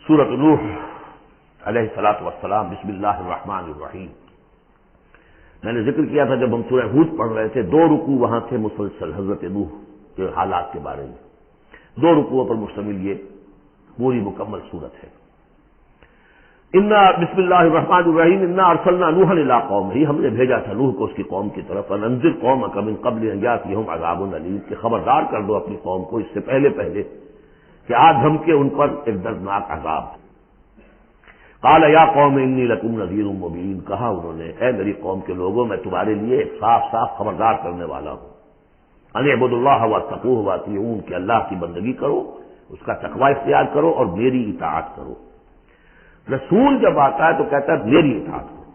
سورۃ نوح علیہ الصلوۃ والسلام، بسم اللہ الرحمن الرحیم۔ میں نے ذکر کیا تھا جب ہم سورہ ہود پڑھ رہے تھے، 2 رکوع وہاں تھے مسلسل حضرت نوح کے حالات کے بارے میں، 2 رکوعوں پر مشتمل یہ پوری مکمل صورت ہے۔ بسم اللہ الرحمن الرحیم، انا ارسلنا نوحا الی قومہ، ہم نے بھیجا تھا نوح کو اس کی قوم کی طرف، ان انذر قومک من قبل ان یاتیہم عذاب الیم، کہ خبردار کر دو اپنی قوم کو اس سے پہلے کہ آج ہم کے ان پر ایک دردناک عذاب۔ قال یا قوم انی لکم نذیر مبین، کہا انہوں نے اے میری قوم کے لوگوں، میں تمہارے لیے ایک صاف صاف خبردار کرنے والا ہوں۔ ان اعبدوا اللہ واتقوہ واطیعون، کہ اللہ کی بندگی کرو، اس کا تقوی اختیار کرو اور میری اطاعت کرو۔ رسول جب آتا ہے تو کہتا ہے میری اطاعت کرو،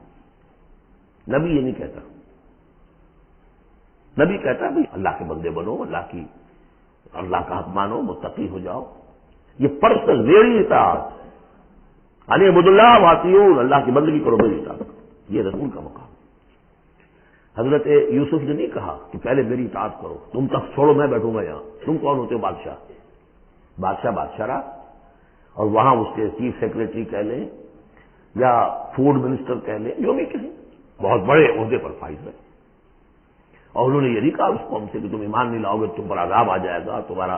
نبی یہ نہیں کہتا۔ نبی کہتا ہے بھائی اللہ کے بندے بنو، اللہ کا حق مانو، متقی ہو جاؤ، یہ پرسنل میری اطاعت، ان اعبدوا اللہ واطیعون، اللہ کی بندگی کرو، میری اطاعت کرو، یہ رسول کا مقام۔ حضرت یوسف نے نہیں کہا کہ پہلے میری اطاعت کرو، تم تک چھوڑو میں بیٹھوں گا یہاں، تم کون ہوتے ہو؟ بادشاہ رہا، اور وہاں اس کے چیف سیکرٹری کہہ لیں یا فوڈ منسٹر کہہ لیں، جو بھی کہیں، بہت بڑے عہدے پر فائز ہے، اور انہوں نے یہ نہیں کہا اس قوم سے کہ تم ایمان نہیں لاؤ گے تم پر عذاب آ جائے گا، تمہارا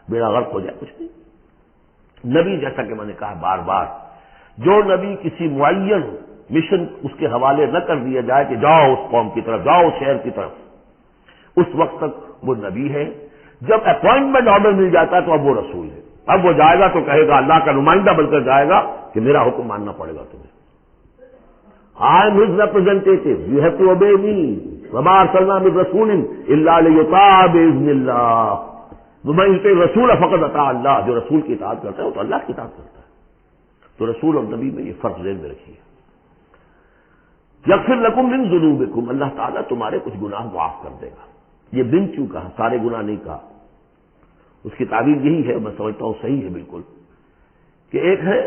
بیڑا غرق ہو جائے، کچھ نہیں۔ نبی جیسا کہ میں نے کہا بار بار، جو نبی کسی معین مشن اس کے حوالے نہ کر دیا جائے کہ جاؤ اس قوم کی طرف، جاؤ اس شہر کی طرف، اس وقت تک وہ نبی ہے۔ جب اپوائنٹمنٹ آرڈر مل جاتا ہے تو اب وہ رسول ہے، اب وہ جائے گا تو کہے گا، اللہ کا نمائندہ بن کر جائے گا کہ میرا حکم ماننا پڑے گا تمہیں۔ I am his representative, you have to obey me. وما ارسلنا من رسول الا لیطاع باذن اللہ، ومن یطع الرسول فقد اطاع اللہ، جو رسول کی اطاعت کرتا ہے وہ تو اللہ کی اطاعت کرتا ہے۔ تو رسول اور نبی میں یہ فرق ذہن میں رکھیے۔ یغفر لکم من ذنوبکم، اللہ تعالیٰ تمہارے کچھ گناہ معاف کر دے گا۔ یہ بن کیوں کہا، سارے گناہ نہیں کہا، اس کی تعبیر یہی ہے، میں سمجھتا ہوں صحیح ہے بالکل، کہ ایک ہے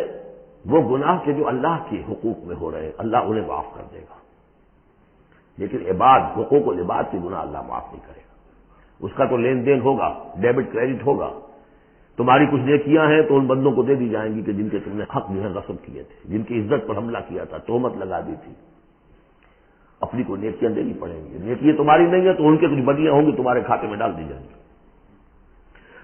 وہ گناہ کے جو اللہ کے حقوق میں ہو رہے ہیں، اللہ انہیں معاف کر دے گا، لیکن حقوق و عباد کے گناہ اللہ معاف نہیں کرے گا۔ اس کا تو لین دین ہوگا، ڈیبٹ کریڈٹ ہوگا، تمہاری کچھ نیکیاں ہیں تو ان بندوں کو دے دی جائیں گی کہ جن کے تم نے حق جو ہے غصب کیے تھے، جن کی عزت پر حملہ کیا تھا، تہمت لگا دی تھی، اپنی کو نیکیاں دینی پڑیں گی۔ نیکیاں تمہاری نہیں ہیں تو ان کے کچھ بدیاں ہوں گی، تمہارے کھاتے میں ڈال دی جائیں گی۔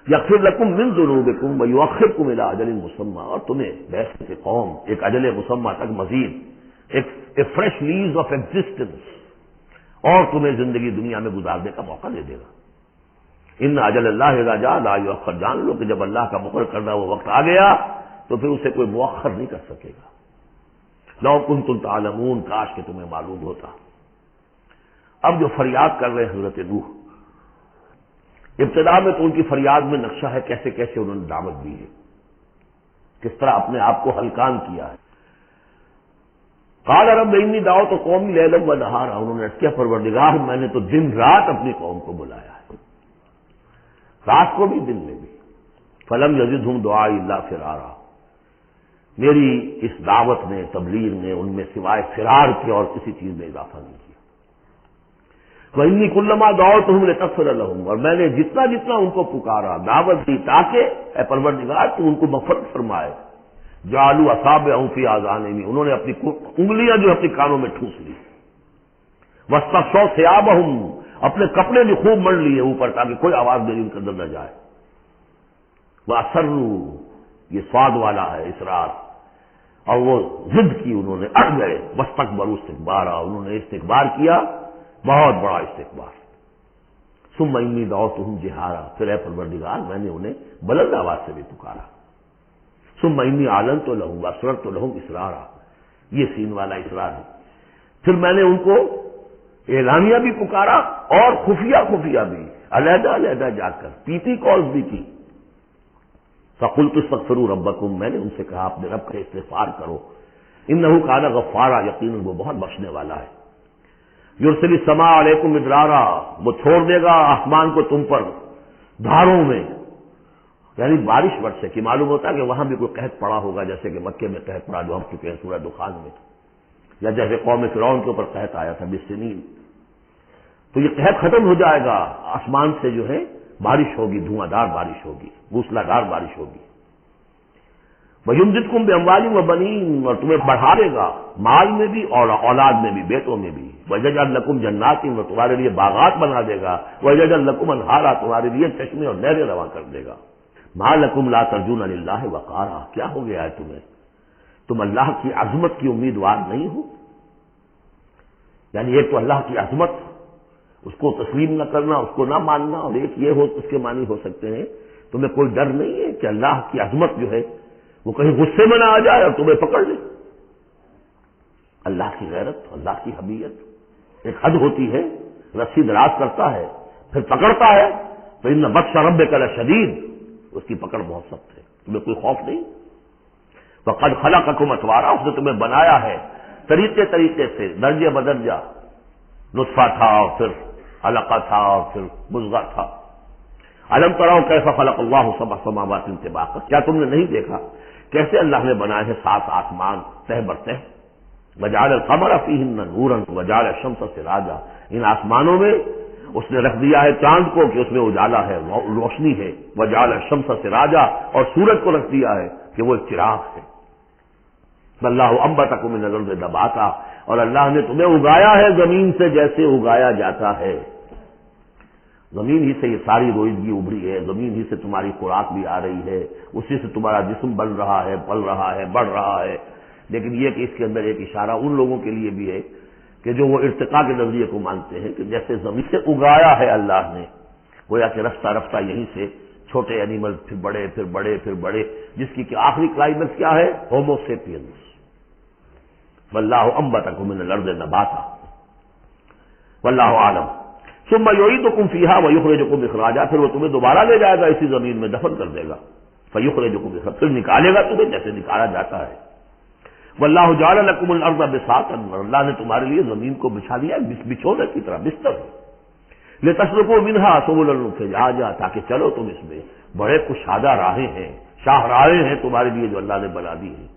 یغفر لکم من ذنوبکم ویؤخرکم الی اجل مسمى، اور تمہیں بحیثیت قوم ایک اجل مسمى تک مزید ایک فریش لیز آف ایگزسٹنس، اور تمہیں زندگی دنیا میں گزارنے کا موقع دے دے گا۔ ان اجل اللہ اذا جاء لا یؤخر، جان لو کہ جب اللہ کا مقرر کردہ وہ وقت آ گیا تو پھر اسے کوئی مؤخر نہیں کر سکے گا۔ لو کنتم تعلمون، کاش کہ تمہیں معلوم ہوتا۔ اب جو فریاد کر رہے ہیں حضرت نوح، ابتدا میں تو ان کی فریاد میں نقشہ ہے کیسے کیسے انہوں نے دعوت دی ہے، کس طرح اپنے آپ کو ہلکان کیا ہے۔ قال رب انی دعوت قومی لیلا ونہارا، انہوں نے کیا پروردگار میں نے تو دن رات اپنی قوم کو بلایا ہے، رات کو بھی دن میں بھی، فلم یزدہم دعائی الا فرارا، میری اس دعوت نے، تبلیغ نے ان میں سوائے فرار کے اور کسی چیز میں اضافہ نہیں کیا۔ وَإِنِّي كُلَّمَا دَعَوْتُهُمْ لِتَغْفِرَ لَهُمْ، اور میں نے جتنا جتنا ان کو پکارا، دعوت دی تاکہ اے پروردگار تو ان کو مغفرت فرمائے، جعلوا اصابعهم فی آذانہم، انہوں نے اپنی انگلیاں جو اپنے کانوں میں ٹھوس لی، واستغشوا ثیابہم، اپنے کپڑے بھی خوب مڑ لیے اوپر تاکہ کوئی آواز میری ان کے اندر نہ جائے، وَأَصَرُّوا، یہ سواد والا ہے اصرار، اور وہ ضد کی، انہوں نے اڑ گئے، واستکبروا استکبارا، انہوں نے استکبار کیا، بہت بڑا استکبار۔ ثم انی دعوتہم جہارا، پھر اے پروردگار میں نے انہیں بلند آواز سے بھی پکارا۔ ثم انی اعلنت لہم واسررت لہم اسرارا، یہ سین والا اسرار ہے، پھر میں نے ان کو اعلانیہ بھی پکارا اور خفیہ بھی، علیحدہ علیحدہ جا کر پیپی کالز بھی کی۔ فقلت استغفروا ربکم، میں نے ان سے کہا اپنے رب کا استغفار کرو، انہ کان غفارا، یقیناً وہ بہت بخشنے والا ہے۔ یرسل السماء علیکم مدرارا، وہ چھوڑ دے گا آسمان کو تم پر دھاروں میں، یعنی بارش برسے، کہ معلوم ہوتا ہے کہ وہاں بھی کوئی قحط پڑا ہوگا، جیسے کہ مکے میں قحط پڑا جو ہم چکے ہیں سورہ دخان میں، یا جیسے قوم فرعون کے اوپر قحط آیا تھا بالسنین، تو یہ قحط ختم ہو جائے گا، آسمان سے جو ہے بارش ہوگی، دھواں دار بارش ہوگی، موسلا دھار بارش ہوگی۔ وَيُمْدِدْكُمْ بِأَمْوَالٍ وَبَنِينَ، اور تمہیں بڑھا دے گا مال میں بھی اور اولاد میں بھی، بیٹوں میں بھی. وَيَجْعَلْ لَكُمْ جَنَّاتٍ، اور تمہارے لیے باغات بنا دے گا. وَيَجْعَلْ لَكُمْ أَنْهَارًا، تمہارے لیے چشمے اور نہریں رواں کر دے گا. مَا لَكُمْ لَا تَرْجُونَ لِلَّهِ وَقَارًا، کیا ہو گیا ہے تمہیں؟ تم اللہ کی عظمت کی امیدوار نہیں ہو؟ یعنی ایک تو اللہ کی عظمت، اس کو تسلیم نہ کرنا، اس کو نہ ماننا، اور ایک یہ ہو، اس کے معنی ہو سکتے ہیں تمہیں کوئی ڈر نہیں ہے کہ اللہ کی عظمت جو ہے وہ کہیں غصے میں نہ آ جائے اور تمہیں پکڑ لے. اللہ کی غیرت، اللہ کی حمیت ایک حد ہوتی ہے، رسی دراز کرتا ہے پھر پکڑتا ہے تو ان بطش ربک لشدید، اس کی پکڑ بہت سخت ہے، تمہیں کوئی خوف نہیں. وقد خلقکم اطوارا، اس نے تمہیں بنایا ہے طریقے طریقے سے، درجے بدرجہ. نطفہ تھا اور پھر علقہ تھا اور پھر مضغہ تھا. الم تروا کیف خلق اللہ سبع سماوات طباقا، کیا تم نے نہیں دیکھا کیسے اللہ نے بنائے ہیں 7 آسمان تہ بر تہ. وجعل القمر فیہن نورا وجعل الشمس سراجا، ان آسمانوں میں اس نے رکھ دیا ہے چاند کو کہ اس میں اجالا ہے، روشنی ہے. وجعل الشمس سراجا، اور سورج کو رکھ دیا ہے کہ وہ ایک چراغ ہے. اللہ انبتکم من الارض نباتا، اور اللہ نے تمہیں اگایا ہے زمین سے جیسے اگایا جاتا ہے. زمین ہی سے یہ ساری روزگی ابھری ہے، زمین ہی سے تمہاری خوراک بھی آ رہی ہے، اسی سے تمہارا جسم بن رہا ہے، پل رہا ہے، بڑھ رہا ہے. لیکن یہ کہ اس کے اندر ایک اشارہ ان لوگوں کے لیے بھی ہے کہ جو وہ ارتقاء کے نظریے کو مانتے ہیں کہ جیسے زمین سے اگایا ہے اللہ نے، گویا کہ رفتہ رفتہ یہیں سے چھوٹے اینیمل پھر بڑے پھر بڑے پھر بڑے، جس کی کہ آخری کلائمیکس کیا ہے؟ Homo sapiens. واللہ انبتکم من الارض نباتا واللہ عالم. ثم یعیدکم فیہا ویخرجکم اخراجا، پھر وہ تمہیں دوبارہ لے جائے گا اسی زمین میں، دفن کر دے گا. فیخرجکم اخراجا، پھر نکالے گا تمہیں جیسے نکالا جاتا ہے. واللہ جعل لکم الارض بساطا، اللہ نے تمہارے لیے زمین کو بچھا دیا بچھونے کی طرح، بستر. لتسلکوا منہا سبلا فجاجا، تاکہ چلو تم اس میں، بڑے کشادہ راہیں ہیں، شاہراہیں ہیں تمہارے لیے جو اللہ نے بنا دی ہیں.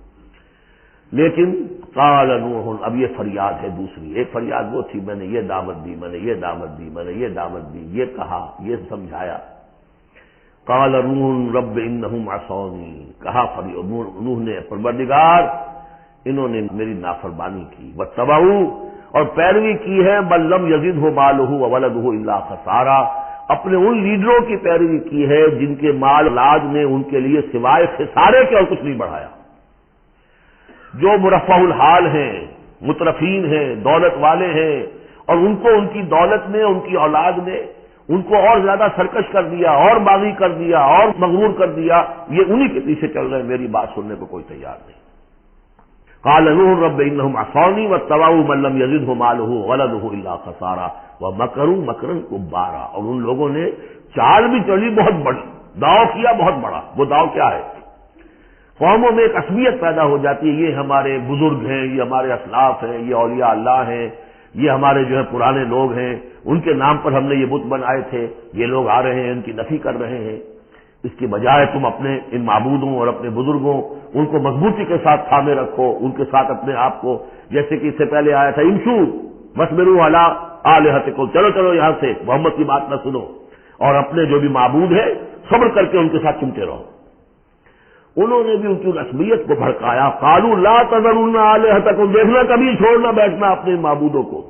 لیکن قال نوح، اب یہ فریاد ہے دوسری. ایک فریاد وہ تھی میں نے یہ دعوت دی، میں نے یہ دعوت دی، میں نے یہ دعوت دی، یہ کہا، یہ سمجھایا. قال نوح رب انہم عصونی، کہا نوح نے پروردگار انہوں نے میری نافرمانی کی. واتبعوا، اور پیروی کی ہے من لم یزدہ مالہ وولدہ الا خسارا، اپنے ان لیڈروں کی پیروی کی ہے جن کے مال اولاد نے ان کے لیے سوائے خسارے کے اور کچھ نہیں بڑھایا. جو مرفع الحال ہیں، مترفین ہیں، دولت والے ہیں، اور ان کو ان کی دولت نے، ان کی اولاد نے ان کو اور زیادہ سرکش کر دیا، اور باغی کر دیا، اور مغرور کر دیا، یہ انہی کے پیچھے چل رہے ہیں، میری بات سننے کو کوئی تیار نہیں. قال نوح رب انہم عصونی واتبعوا من لم یزدہ مالہ وولدہ الا خسارا ومکروا مکرا کبارا، اور ان لوگوں نے چال بھی چلی بہت بڑی، داؤ کیا بہت بڑا. وہ داؤ کیا ہے؟ قوموں میں ایک عصبیت پیدا ہو جاتی ہے، یہ ہمارے بزرگ ہیں، یہ ہمارے اسلاف ہیں، یہ اولیاء اللہ ہیں، یہ ہمارے جو ہے پرانے لوگ ہیں، ان کے نام پر ہم نے یہ بت بنائے تھے، یہ لوگ آ رہے ہیں ان کی نفی کر رہے ہیں. اس کی بجائے تم اپنے ان معبودوں اور اپنے بزرگوں ان کو مضبوطی کے ساتھ تھامے رکھو، ان کے ساتھ اپنے آپ کو، جیسے کہ اس سے پہلے آیا تھا امشو واصبروا علی آلہتکم، چلو چلو یہاں سے، محمد کی بات نہ سنو، اور اپنے جو بھی معبود ہیں صبر کر کے ان کے ساتھ چمٹے رہو. انہوں نے بھی ان کی رسمیت کو بھڑکایا. قالوا لا تذرن آلہتکم، دیکھنا کبھی چھوڑنا بیٹھنا اپنے معبودوں کو.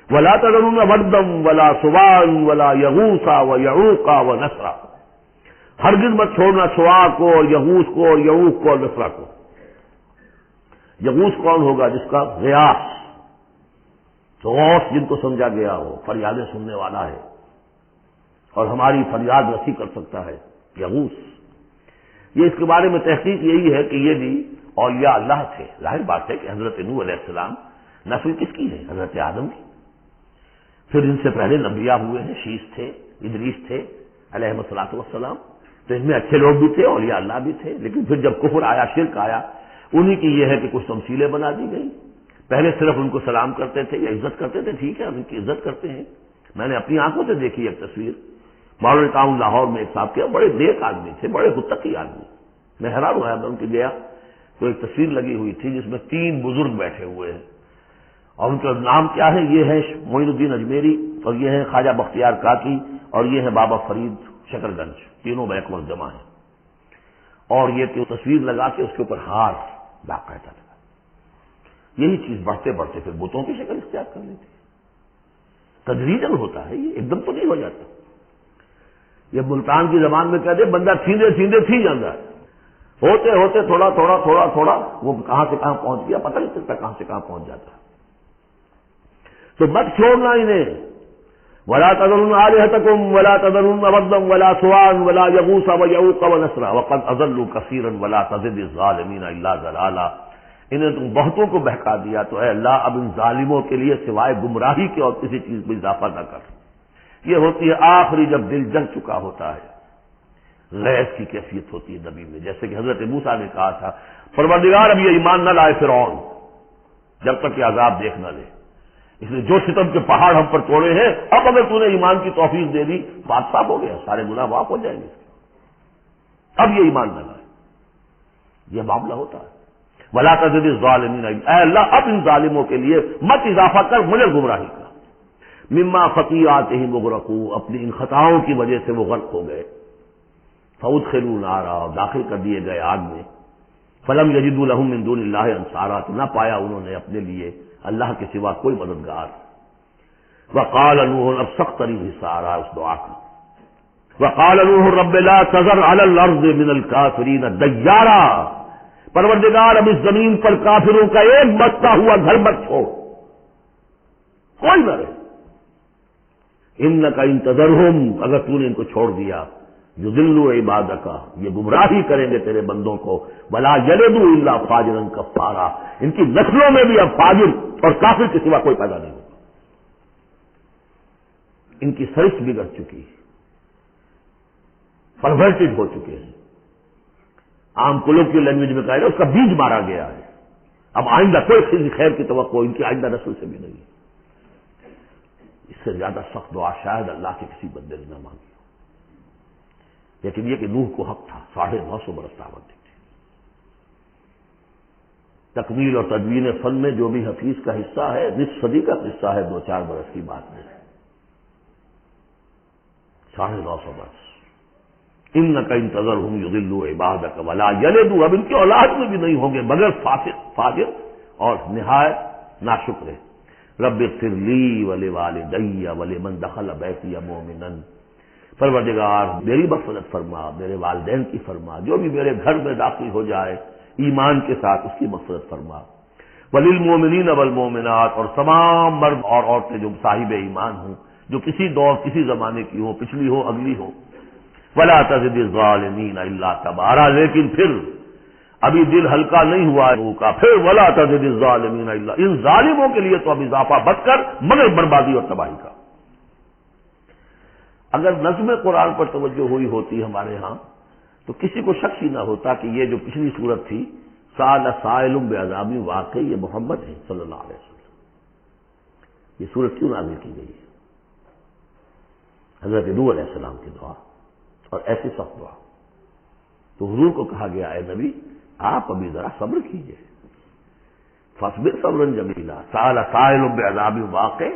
ولا تذرن ودا ولا سواع ولا یغوث ویعوق ونسرا، ہرگز مت چھوڑنا سواع کو اور یغوث کو اور یعوق کو اور نسرا کو. یغوث کون ہوگا؟ جس کا غیاث، غوث جن کو سمجھا گیا ہو، فریادیں سننے والا ہے اور ہماری فریاد رسی کر سکتا ہے، یغوث. یہ اس کے بارے میں تحقیق یہی ہے کہ یہ بھی اولیاء اللہ تھے. ظاہر بات ہے کہ حضرت نوح علیہ السلام نسل کس کی ہے؟ حضرت آدم کی. پھر ان سے پہلے انبیاء ہوئے ہیں، شیش تھے، ادریس تھے علیہ الصلوۃ والسلام، تو ان میں اچھے لوگ بھی تھے، اولیاء اللہ بھی تھے. لیکن پھر جب کفر آیا، شرک آیا، انہی کی یہ ہے کہ کچھ تمثیلیں بنا دی گئی. پہلے صرف ان کو سلام کرتے تھے یا عزت کرتے تھے، ٹھیک ہے ہم ان کی عزت کرتے ہیں. میں نے اپنی آنکھوں سے دیکھی ایک تصویر، ماڈل ٹاؤن لاہور میں ایک صاحب کے بڑے نیک آدمی تھے، بڑے متقی آدمی. میں حیران ہوا، میں ان کے گیا تو ایک تصویر لگی ہوئی تھی جس میں 3 بزرگ بیٹھے ہوئے ہیں، اور ان کا نام کیا ہے؟ یہ ہے معین الدین اجمیری، اور یہ ہے خواجہ بختیار کاکی، اور یہ ہے بابا فرید شکر گنج، تینوں بیک وقت جمع ہیں. اور یہ کہ تصویر لگا کے اس کے اوپر ہار باقاعدہ لگا، یہی چیز بڑھتے بڑھتے پھر بتوں کی شکل اختیار کر لیتی ہے۔ تدریجاً ہوتا ہے، یہ ایک دم تو نہیں ہو جاتا۔ یہ ملتان کی زبان میں کہہ دے بندہ تھیندے تھیندے تھی جاتا ہے، ہوتے ہوتے تھوڑا تھوڑا تھوڑا تھوڑا وہ کہاں سے کہاں پہنچ گیا پتہ نہیں چلتا کہاں سے کہاں پہنچ جاتا ہے۔ تو مت چھوڑنا انہیں، ولا تذرن آلہتکم ولا تذرن ودا ولا سواعا ولا یغوث ویعوق ونسرا وقد اضلوا کثیرا ولا تزد الظالمین الا ضلالا۔ انہیں تم بہتوں کو بہکا دیا تو اے اللہ اب ان ظالموں کے لیے سوائے گمراہی کے اور کسی چیز میں اضافہ نہ کر۔ یہ ہوتی ہے آخری جب دل جل چکا ہوتا ہے، غیظ کی کیفیت ہوتی ہے نبی میں، جیسے کہ حضرت موسیٰ نے کہا تھا پروردگار اب یہ ایمان نہ لائے فرعون جب تک کہ عذاب دیکھ نہ لے، اس لیے جو ستم کے پہاڑ ہم پر توڑے ہیں اب اگر تو نے ایمان کی توفیق دے دی بات صاف ہو گیا، سارے گناہ معاف ہو جائیں گے، اب یہ ایمان نہ لائے۔ یہ معاملہ ہوتا ہے ولا تزد الظالمین، اے اللہ اب ان ظالموں کے لیے مت اضافہ کر مجھے گمراہی کا۔ مما خطیئاتہم اغرقوا، اپنی ان خطاؤں کی وجہ سے وہ غرق ہو گئے، فادخلوا نارا، داخل کر دیے گئے آگ میں، فلم یجدوا لہم من دون اللہ انصارا، تو نہ پایا انہوں نے اپنے لیے اللہ کے سوا کوئی مددگار۔ وقال نوح، اب سخت ترین حصہ آ رہا ہے اس دعا کا، وقال نوح رب لا تذر علی الارض من الکافرین دیارا، پروردگار اب اس زمین پر کافروں کا ایک بستا ہوا گھر مت چھوڑ، کوئی نہ رہے۔ انک ان تذرہم، اگر تو نے ان کو چھوڑ دیا، یضلوا عبادک، یہ گمراہی کریں گے تیرے بندوں کو، ولا یلدوا الا فاجرا کفارا، ان کی نسلوں میں بھی اب فاجر اور کافر کے سوا کوئی پیدا نہیں ہوگا۔ ان کی سرشت بگڑ چکی، پرورٹڈ ہو چکے ہیں، عام کلوں کی لینگویج میں کہا جائے اس کا بیج مارا گیا ہے، اب آئندہ کوئی خیر کی توقع ان کی آئندہ نسل سے بھی نہیں ہے۔ اس سے زیادہ سخت دعا شاید اللہ کے کسی بندے نے نہ مانگی ہو، لیکن یہ کہ نوح کو حق تھا، 950 برس دعوت دی تھی۔ تکمیل اور تدوین فن میں جو بھی حفیظ کا حصہ ہے، نصف صدی کا حصہ ہے، 2-4 برس کی بات میں، 950 برس۔ انک ان تذرہم یضلوا عبادک ولا یلدوا، اب ان کی اولاد میں بھی نہیں ہوں گے مگر فاجر اور نہایت ناشکر۔ رب اغفر لی ولوالدی ولمن دخل بیتی مؤمنا، پروردگار میری مغفرت فرما، میرے والدین کی فرما، جو بھی میرے گھر میں داخل ہو جائے ایمان کے ساتھ اس کی مغفرت فرما، وللمؤمنین والمؤمنات، اور تمام مرد اور عورتیں جو صاحب ایمان ہوں، جو کسی دور کسی زمانے کی ہو، پچھلی ہو اگلی ہو، ولا تزد الظالمین الا تبارا، لیکن پھر ابھی دل ہلکا نہیں ہوا ہے لوگوں کا، پھر ولا تزد الظالمین الا، ان ظالموں کے لیے تو اب اضافہ بچ کر مگر بربادی اور تباہی کا۔ اگر نظم قرآن پر توجہ ہوئی ہوتی ہمارے ہاں تو کسی کو شک ہی نہ ہوتا کہ یہ جو پچھلی صورت تھی سال سائل بعذاب واقع، یہ محمد ہے صلی اللہ علیہ وسلم۔ یہ صورت کیوں نازل کی گئی ہے؟ حضرت نوح علیہ السلام کی دعا اور ایسی سخت دعا، تو حضور کو کہا گیا اے نبی آپ ابھی ذرا صبر کیجئے، فاصبر صبرا جمیلا، سأل سائل بعذاب واقع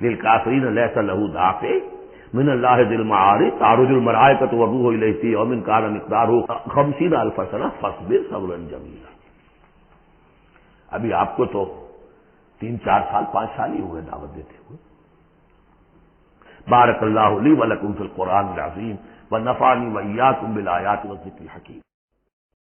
للکافرین لیس له دافع من اللہ ذی المعارج تعرج الملائکۃ والروح الیہ فی یوم کان مقدارہ 50,000 سنہ فاصبر صبرا جمیلا۔ ابھی آپ کو تو 3-4 سال 5 سال ہی ہوئے دعوت دیتے ہوئے۔ بارک اللہ لی ولکم فی القرآن العظیم ونفعنی وإیاکم بالآیات والذکر الحکیم۔